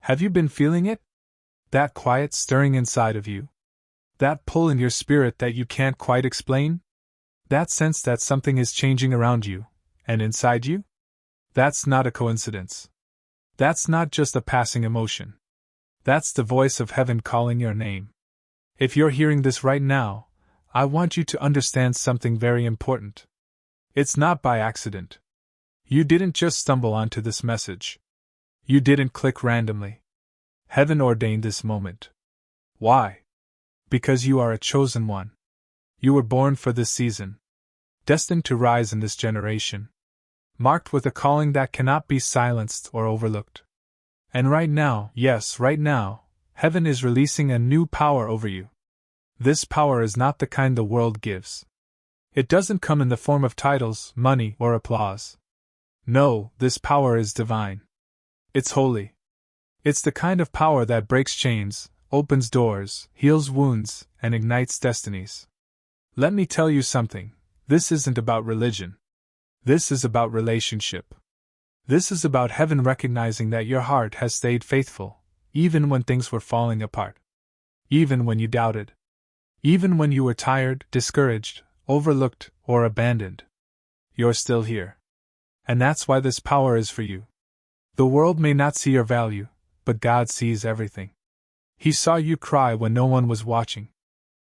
Have you been feeling it? That quiet stirring inside of you? That pull in your spirit that you can't quite explain? That sense that something is changing around you, and inside you? That's not a coincidence. That's not just a passing emotion. That's the voice of heaven calling your name. If you're hearing this right now, I want you to understand something very important. It's not by accident. You didn't just stumble onto this message. You didn't click randomly. Heaven ordained this moment. Why? Because you are a chosen one. You were born for this season. Destined to rise in this generation. Marked with a calling that cannot be silenced or overlooked. And right now, yes, right now, heaven is releasing a new power over you. This power is not the kind the world gives. It doesn't come in the form of titles, money, or applause. No, this power is divine. It's holy. It's the kind of power that breaks chains, opens doors, heals wounds, and ignites destinies. Let me tell you something, this isn't about religion. This is about relationship. This is about heaven recognizing that your heart has stayed faithful, even when things were falling apart. Even when you doubted. Even when you were tired, discouraged, overlooked, or abandoned. You're still here. And that's why this power is for you. The world may not see your value, but God sees everything. He saw you cry when no one was watching.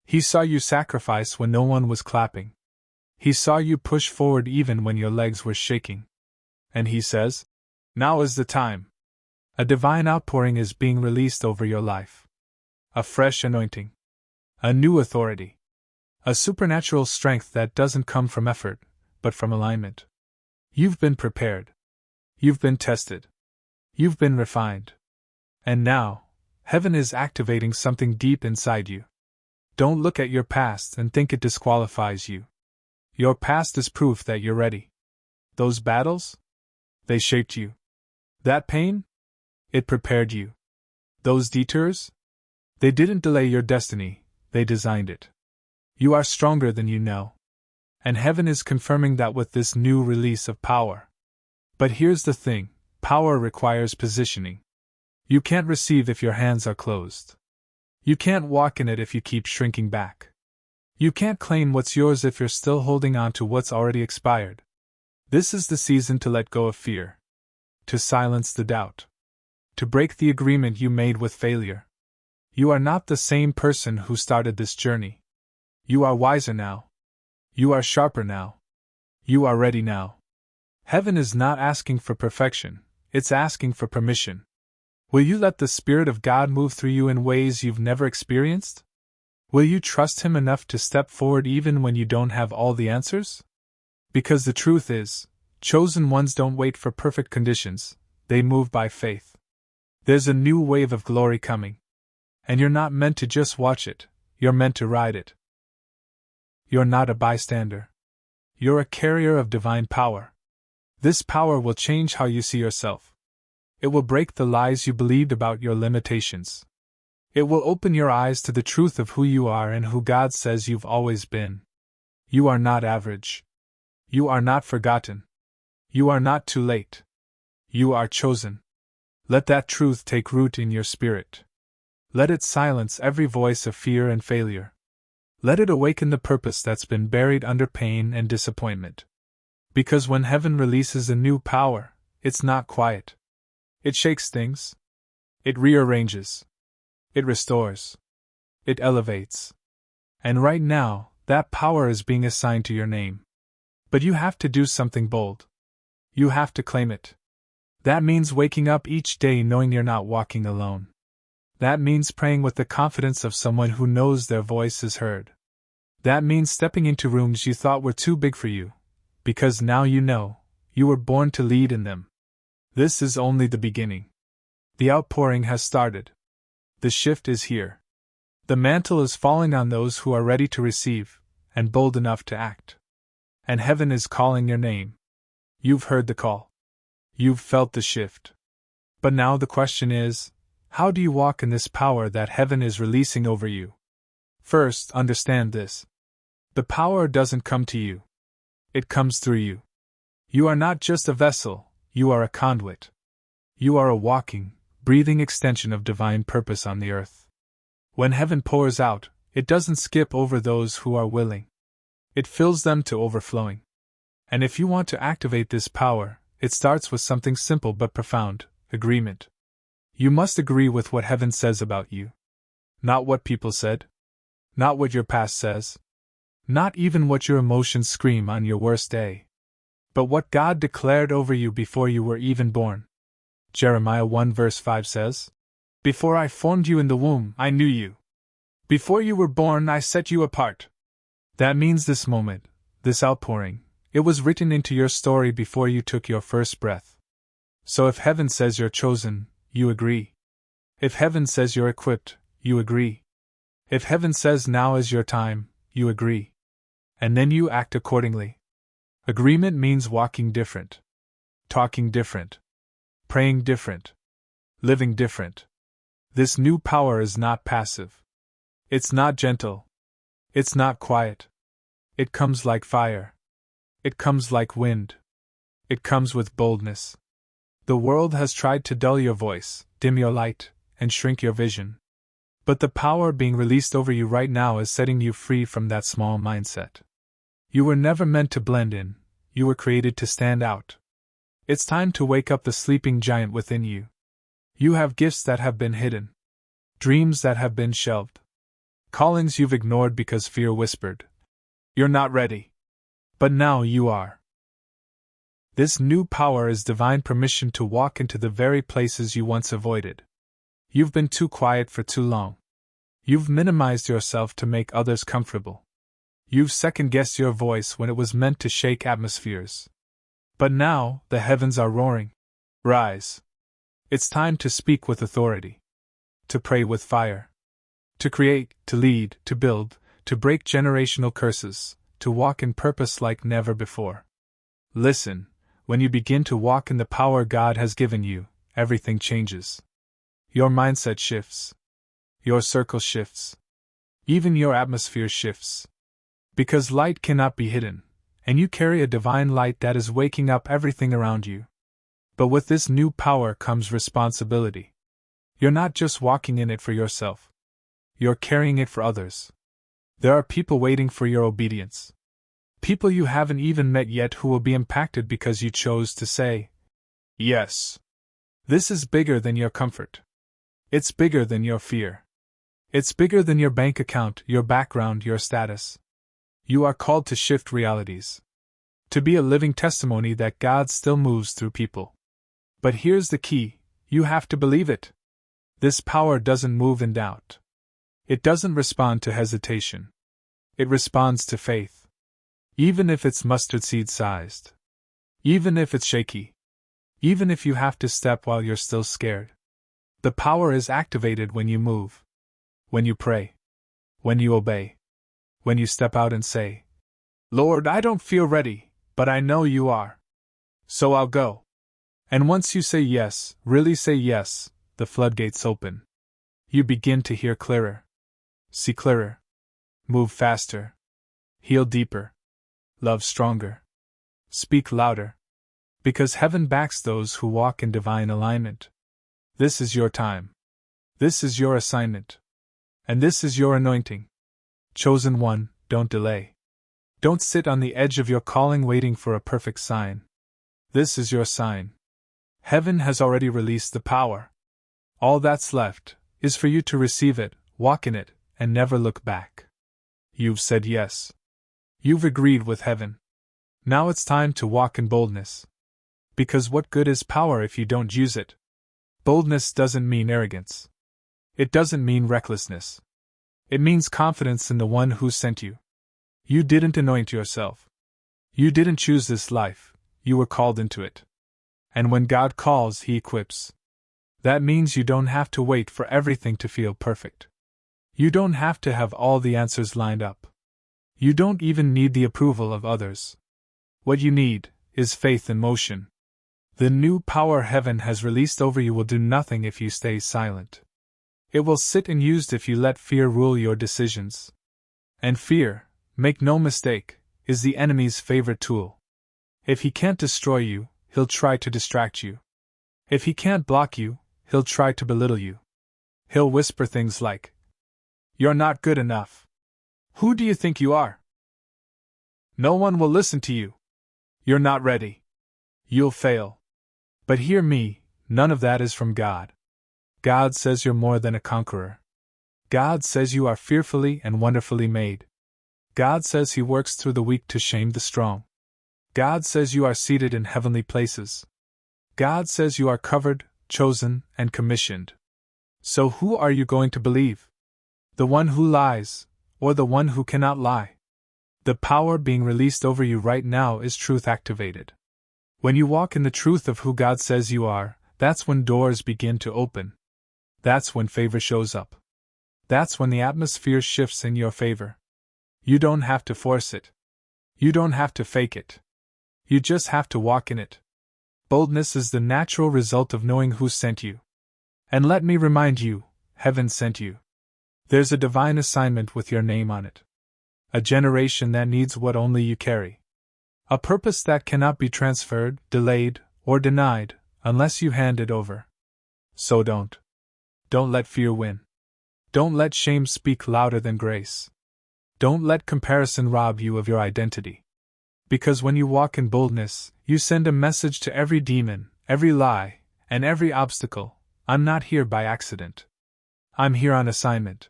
He saw you sacrifice when no one was clapping. He saw you push forward even when your legs were shaking. And He says, now is the time. A divine outpouring is being released over your life. A fresh anointing. A new authority. A supernatural strength that doesn't come from effort, but from alignment. You've been prepared. You've been tested. You've been refined. And now, heaven is activating something deep inside you. Don't look at your past and think it disqualifies you. Your past is proof that you're ready. Those battles? They shaped you. That pain? It prepared you. Those detours? They didn't delay your destiny, they designed it. You are stronger than you know. And heaven is confirming that with this new release of power. But here's the thing, power requires positioning. You can't receive if your hands are closed. You can't walk in it if you keep shrinking back. You can't claim what's yours if you're still holding on to what's already expired. This is the season to let go of fear. To silence the doubt. To break the agreement you made with failure. You are not the same person who started this journey. You are wiser now. You are sharper now. You are ready now. Heaven is not asking for perfection, it's asking for permission. Will you let the Spirit of God move through you in ways you've never experienced? Will you trust Him enough to step forward even when you don't have all the answers? Because the truth is, chosen ones don't wait for perfect conditions, they move by faith. There's a new wave of glory coming. And you're not meant to just watch it, you're meant to ride it. You're not a bystander. You're a carrier of divine power. This power will change how you see yourself. It will break the lies you believed about your limitations. It will open your eyes to the truth of who you are and who God says you've always been. You are not average. You are not forgotten. You are not too late. You are chosen. Let that truth take root in your spirit. Let it silence every voice of fear and failure. Let it awaken the purpose that's been buried under pain and disappointment. Because when heaven releases a new power, it's not quiet. It shakes things. It rearranges. It restores. It elevates. And right now, that power is being assigned to your name. But you have to do something bold. You have to claim it. That means waking up each day knowing you're not walking alone. That means praying with the confidence of someone who knows their voice is heard. That means stepping into rooms you thought were too big for you, because now you know, you were born to lead in them. This is only the beginning. The outpouring has started. The shift is here. The mantle is falling on those who are ready to receive, and bold enough to act. And heaven is calling your name. You've heard the call. You've felt the shift. But now the question is, how do you walk in this power that heaven is releasing over you? First, understand this. The power doesn't come to you. It comes through you. You are not just a vessel, you are a conduit. You are a walking, breathing extension of divine purpose on the earth. When heaven pours out, it doesn't skip over those who are willing. It fills them to overflowing. And if you want to activate this power, it starts with something simple but profound: agreement. You must agree with what heaven says about you. Not what people said. Not what your past says. Not even what your emotions scream on your worst day. But what God declared over you before you were even born. Jeremiah 1 verse 5 says, "Before I formed you in the womb, I knew you. Before you were born, I set you apart." That means this moment, this outpouring, it was written into your story before you took your first breath. So if heaven says you're chosen, you agree. If heaven says you're equipped, you agree. If heaven says now is your time, you agree. And then you act accordingly. Agreement means walking different, talking different, praying different, living different. This new power is not passive. It's not gentle. It's not quiet. It comes like fire. It comes like wind. It comes with boldness. The world has tried to dull your voice, dim your light, and shrink your vision. But the power being released over you right now is setting you free from that small mindset. You were never meant to blend in, you were created to stand out. It's time to wake up the sleeping giant within you. You have gifts that have been hidden, dreams that have been shelved, callings you've ignored because fear whispered, "You're not ready." But now you are. This new power is divine permission to walk into the very places you once avoided. You've been too quiet for too long. You've minimized yourself to make others comfortable. You've second-guessed your voice when it was meant to shake atmospheres. But now, the heavens are roaring. Rise. It's time to speak with authority. To pray with fire. To create, to lead, to build, to break generational curses, to walk in purpose like never before. Listen, when you begin to walk in the power God has given you, everything changes. Your mindset shifts. Your circle shifts. Even your atmosphere shifts. Because light cannot be hidden, and you carry a divine light that is waking up everything around you. But with this new power comes responsibility. You're not just walking in it for yourself. You're carrying it for others. There are people waiting for your obedience. People you haven't even met yet who will be impacted because you chose to say, yes. This is bigger than your comfort. It's bigger than your fear. It's bigger than your bank account, your background, your status. You are called to shift realities. To be a living testimony that God still moves through people. But here's the key: you have to believe it. This power doesn't move in doubt. It doesn't respond to hesitation. It responds to faith. Even if it's mustard seed sized. Even if it's shaky. Even if you have to step while you're still scared. The power is activated when you move. When you pray. When you obey. When you step out and say, "Lord, I don't feel ready, but I know you are. So I'll go." And once you say yes, really say yes, the floodgates open. You begin to hear clearer. See clearer. Move faster. Heal deeper. Love stronger. Speak louder. Because heaven backs those who walk in divine alignment. This is your time. This is your assignment. And this is your anointing. Chosen one, don't delay. Don't sit on the edge of your calling waiting for a perfect sign. This is your sign. Heaven has already released the power. All that's left is for you to receive it, walk in it, and never look back. You've said yes. You've agreed with heaven. Now it's time to walk in boldness. Because what good is power if you don't use it? Boldness doesn't mean arrogance. It doesn't mean recklessness. It means confidence in the one who sent you. You didn't anoint yourself. You didn't choose this life, you were called into it. And when God calls, He equips. That means you don't have to wait for everything to feel perfect. You don't have to have all the answers lined up. You don't even need the approval of others. What you need is faith in motion. The new power heaven has released over you will do nothing if you stay silent. It will sit unused if you let fear rule your decisions. And fear, make no mistake, is the enemy's favorite tool. If he can't destroy you, he'll try to distract you. If he can't block you, he'll try to belittle you. He'll whisper things like, "You're not good enough. Who do you think you are? No one will listen to you. You're not ready. You'll fail." But hear me, none of that is from God. God says you're more than a conqueror. God says you are fearfully and wonderfully made. God says He works through the weak to shame the strong. God says you are seated in heavenly places. God says you are covered, chosen, and commissioned. So who are you going to believe? The one who lies, or the one who cannot lie? The power being released over you right now is truth activated. When you walk in the truth of who God says you are, that's when doors begin to open. That's when favor shows up. That's when the atmosphere shifts in your favor. You don't have to force it. You don't have to fake it. You just have to walk in it. Boldness is the natural result of knowing who sent you. And let me remind you, heaven sent you. There's a divine assignment with your name on it. A generation that needs what only you carry. A purpose that cannot be transferred, delayed, or denied, unless you hand it over. So don't. Don't let fear win. Don't let shame speak louder than grace. Don't let comparison rob you of your identity. Because when you walk in boldness, you send a message to every demon, every lie, and every obstacle: I'm not here by accident. I'm here on assignment.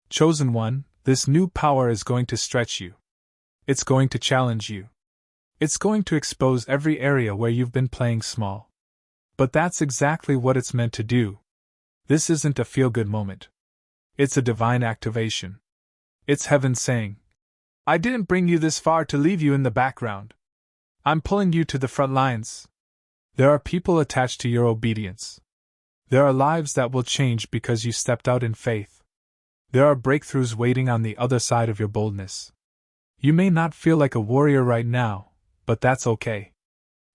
Chosen one, this new power is going to stretch you. It's going to challenge you. It's going to expose every area where you've been playing small. But that's exactly what it's meant to do. This isn't a feel-good moment. It's a divine activation. It's heaven saying, I didn't bring you this far to leave you in the background. I'm pulling you to the front lines. There are people attached to your obedience. There are lives that will change because you stepped out in faith. There are breakthroughs waiting on the other side of your boldness. You may not feel like a warrior right now, but that's okay.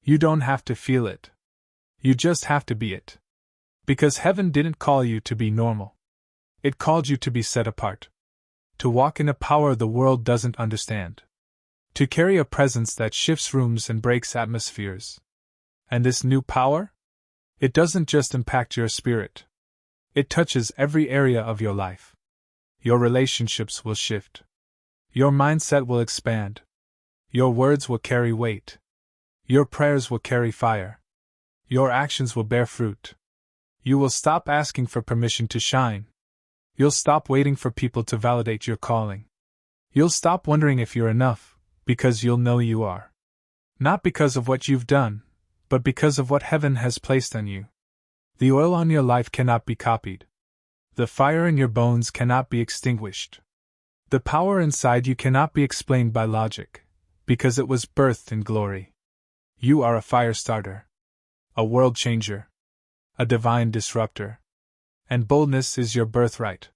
You don't have to feel it. You just have to be it. Because heaven didn't call you to be normal. It called you to be set apart. To walk in a power the world doesn't understand. To carry a presence that shifts rooms and breaks atmospheres. And this new power? It doesn't just impact your spirit. It touches every area of your life. Your relationships will shift. Your mindset will expand. Your words will carry weight. Your prayers will carry fire. Your actions will bear fruit. You will stop asking for permission to shine. You'll stop waiting for people to validate your calling. You'll stop wondering if you're enough, because you'll know you are. Not because of what you've done, but because of what heaven has placed on you. The oil on your life cannot be copied. The fire in your bones cannot be extinguished. The power inside you cannot be explained by logic, because it was birthed in glory. You are a fire starter, a world changer, a divine disruptor. And boldness is your birthright.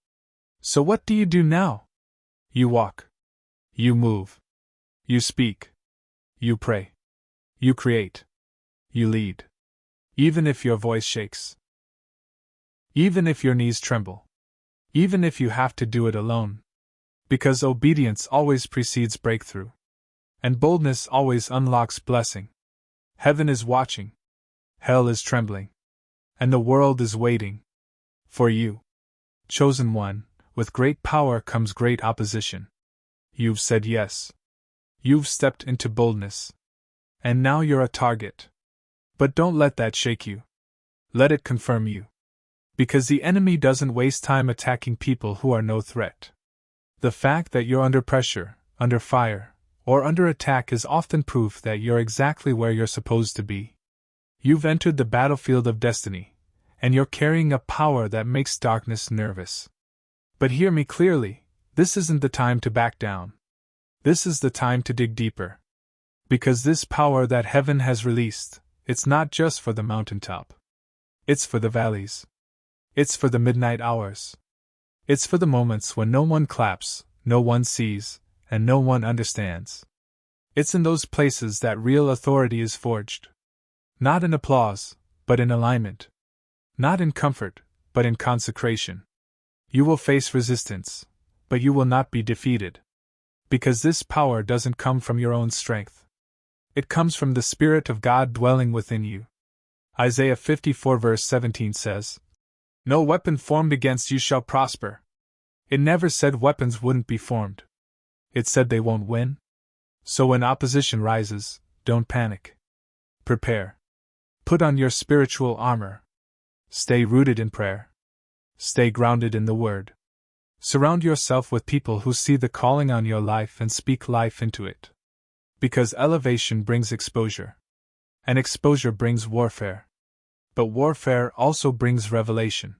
So what do you do now? You walk. You move. You speak. You pray. You create. You lead. Even if your voice shakes. Even if your knees tremble. Even if you have to do it alone. Because obedience always precedes breakthrough. And boldness always unlocks blessing. Heaven is watching. Hell is trembling. And the world is waiting. For you. Chosen one, with great power comes great opposition. You've said yes. You've stepped into boldness. And now you're a target. But don't let that shake you. Let it confirm you. Because the enemy doesn't waste time attacking people who are no threat. The fact that you're under pressure, under fire, or under attack is often proof that you're exactly where you're supposed to be. You've entered the battlefield of destiny. And you're carrying a power that makes darkness nervous. But hear me clearly, this isn't the time to back down. This is the time to dig deeper. Because this power that heaven has released, it's not just for the mountaintop. It's for the valleys. It's for the midnight hours. It's for the moments when no one claps, no one sees, and no one understands. It's in those places that real authority is forged. Not in applause, but in alignment. Not in comfort, but in consecration. You will face resistance, but you will not be defeated. Because this power doesn't come from your own strength. It comes from the Spirit of God dwelling within you. Isaiah 54 verse 17 says, "No weapon formed against you shall prosper." It never said weapons wouldn't be formed. It said they won't win. So when opposition rises, don't panic. Prepare. Put on your spiritual armor. Stay rooted in prayer. Stay grounded in the Word. Surround yourself with people who see the calling on your life and speak life into it. Because elevation brings exposure. And exposure brings warfare. But warfare also brings revelation.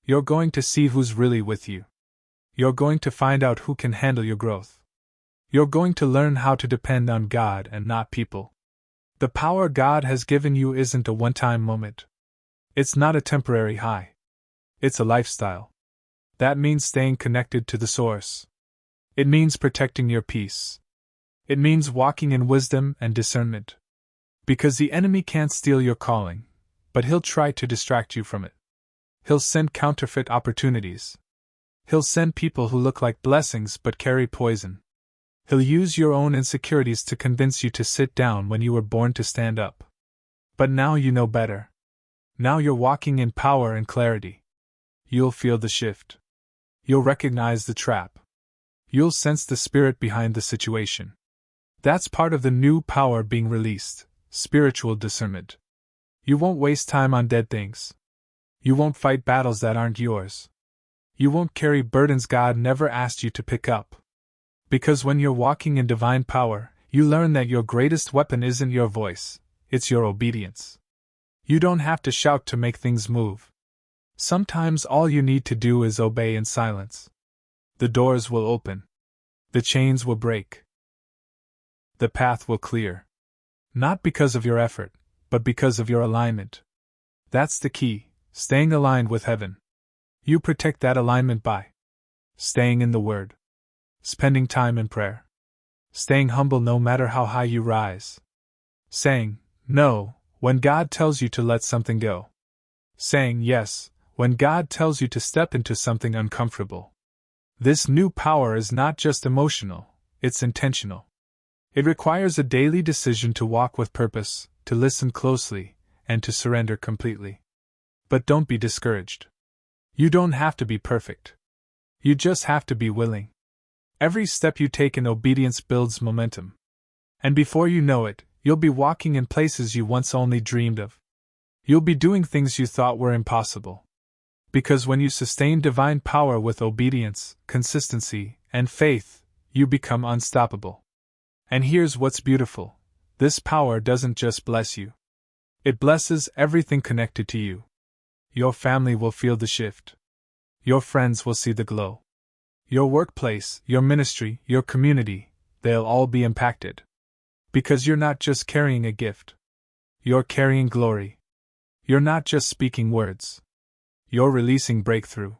You're going to see who's really with you. You're going to find out who can handle your growth. You're going to learn how to depend on God and not people. The power God has given you isn't a one-time moment. It's not a temporary high. It's a lifestyle. That means staying connected to the source. It means protecting your peace. It means walking in wisdom and discernment. Because the enemy can't steal your calling, but he'll try to distract you from it. He'll send counterfeit opportunities. He'll send people who look like blessings but carry poison. He'll use your own insecurities to convince you to sit down when you were born to stand up. But now you know better. Now you're walking in power and clarity. You'll feel the shift. You'll recognize the trap. You'll sense the spirit behind the situation. That's part of the new power being released, spiritual discernment. You won't waste time on dead things. You won't fight battles that aren't yours. You won't carry burdens God never asked you to pick up. Because when you're walking in divine power, you learn that your greatest weapon isn't your voice, it's your obedience. You don't have to shout to make things move. Sometimes all you need to do is obey in silence. The doors will open. The chains will break. The path will clear. Not because of your effort, but because of your alignment. That's the key, staying aligned with heaven. You protect that alignment by staying in the Word, spending time in prayer, staying humble no matter how high you rise, saying no when God tells you to let something go, saying yes when God tells you to step into something uncomfortable. This new power is not just emotional, it's intentional. It requires a daily decision to walk with purpose, to listen closely, and to surrender completely. But don't be discouraged. You don't have to be perfect. You just have to be willing. Every step you take in obedience builds momentum. And before you know it, you'll be walking in places you once only dreamed of. You'll be doing things you thought were impossible. Because when you sustain divine power with obedience, consistency, and faith, you become unstoppable. And here's what's beautiful. This power doesn't just bless you. It blesses everything connected to you. Your family will feel the shift. Your friends will see the glow. Your workplace, your ministry, your community, they'll all be impacted. Because you're not just carrying a gift. You're carrying glory. You're not just speaking words. You're releasing breakthrough.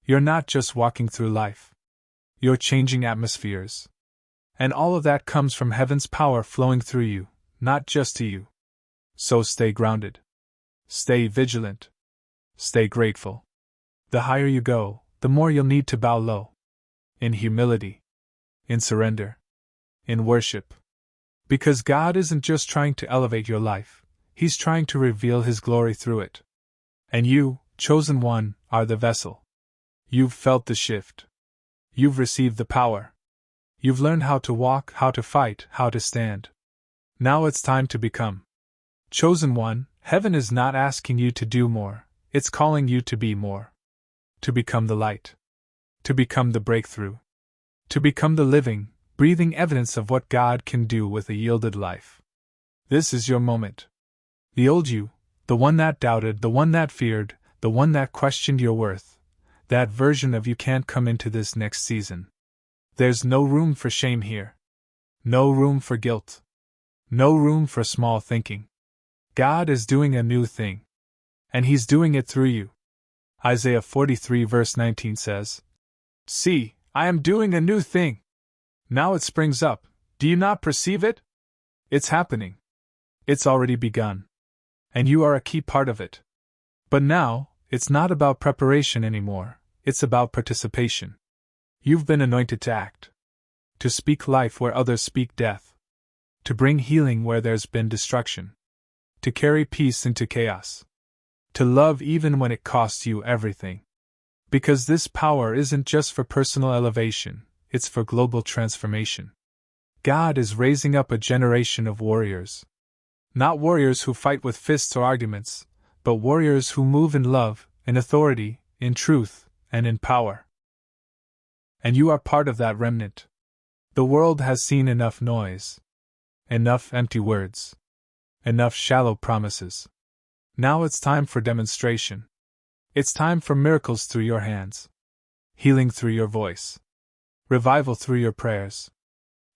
You're not just walking through life. You're changing atmospheres. And all of that comes from heaven's power flowing through you, not just to you. So stay grounded. Stay vigilant. Stay grateful. The higher you go, the more you'll need to bow low. In humility. In surrender. In worship. Because God isn't just trying to elevate your life, He's trying to reveal His glory through it. And you, chosen one, are the vessel. You've felt the shift. You've received the power. You've learned how to walk, how to fight, how to stand. Now it's time to become. Chosen one, heaven is not asking you to do more, it's calling you to be more. To become the light. To become the breakthrough. To become the living, breathing evidence of what God can do with a yielded life. This is your moment. The old you, the one that doubted, the one that feared, the one that questioned your worth, that version of you can't come into this next season. There's no room for shame here. No room for guilt. No room for small thinking. God is doing a new thing. And He's doing it through you. Isaiah 43 verse 19 says, "See, I am doing a new thing. Now it springs up. Do you not perceive it? It's happening. It's already begun. And you are a key part of it. But now, it's not about preparation anymore, it's about participation. You've been anointed to act. To speak life where others speak death. To bring healing where there's been destruction. to carry peace into chaos, to love even when it costs you everything. Because this power isn't just for personal elevation, it's for global transformation. God is raising up a generation of warriors. Not warriors who fight with fists or arguments, but warriors who move in love, in authority, in truth, and in power. And you are part of that remnant. The world has seen enough noise, enough empty words, enough shallow promises. Now it's time for demonstration. It's time for miracles through your hands, healing through your voice, revival through your prayers,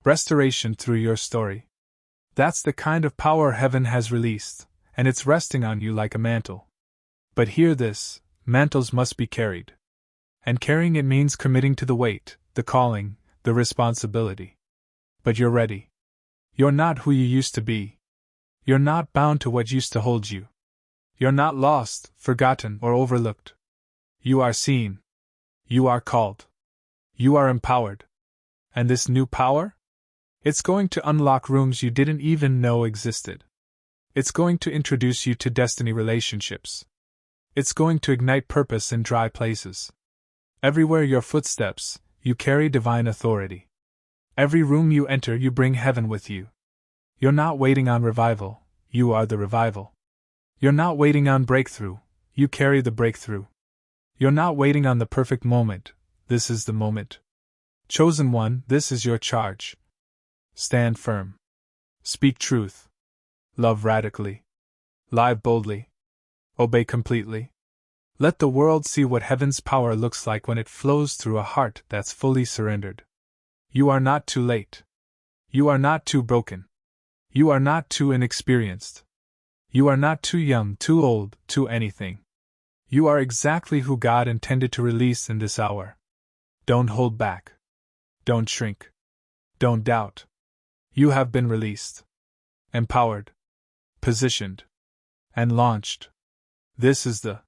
restoration through your story. That's the kind of power heaven has released, and it's resting on you like a mantle. But hear this, mantles must be carried. And carrying it means committing to the weight, the calling, the responsibility. But you're ready. You're not who you used to be. You're not bound to what used to hold you. You're not lost, forgotten, or overlooked. You are seen. You are called. You are empowered. And this new power? It's going to unlock rooms you didn't even know existed. It's going to introduce you to destiny relationships. It's going to ignite purpose in dry places. Everywhere your footsteps, you carry divine authority. Every room you enter, you bring heaven with you. You're not waiting on revival, you are the revival. You're not waiting on breakthrough, you carry the breakthrough. You're not waiting on the perfect moment, this is the moment. Chosen one, this is your charge. Stand firm. Speak truth. Love radically. Live boldly. Obey completely. Let the world see what heaven's power looks like when it flows through a heart that's fully surrendered. You are not too late. You are not too broken. You are not too inexperienced. You are not too young, too old, too anything. You are exactly who God intended to release in this hour. Don't hold back. Don't shrink. Don't doubt. You have been released, empowered, positioned, and launched. This is the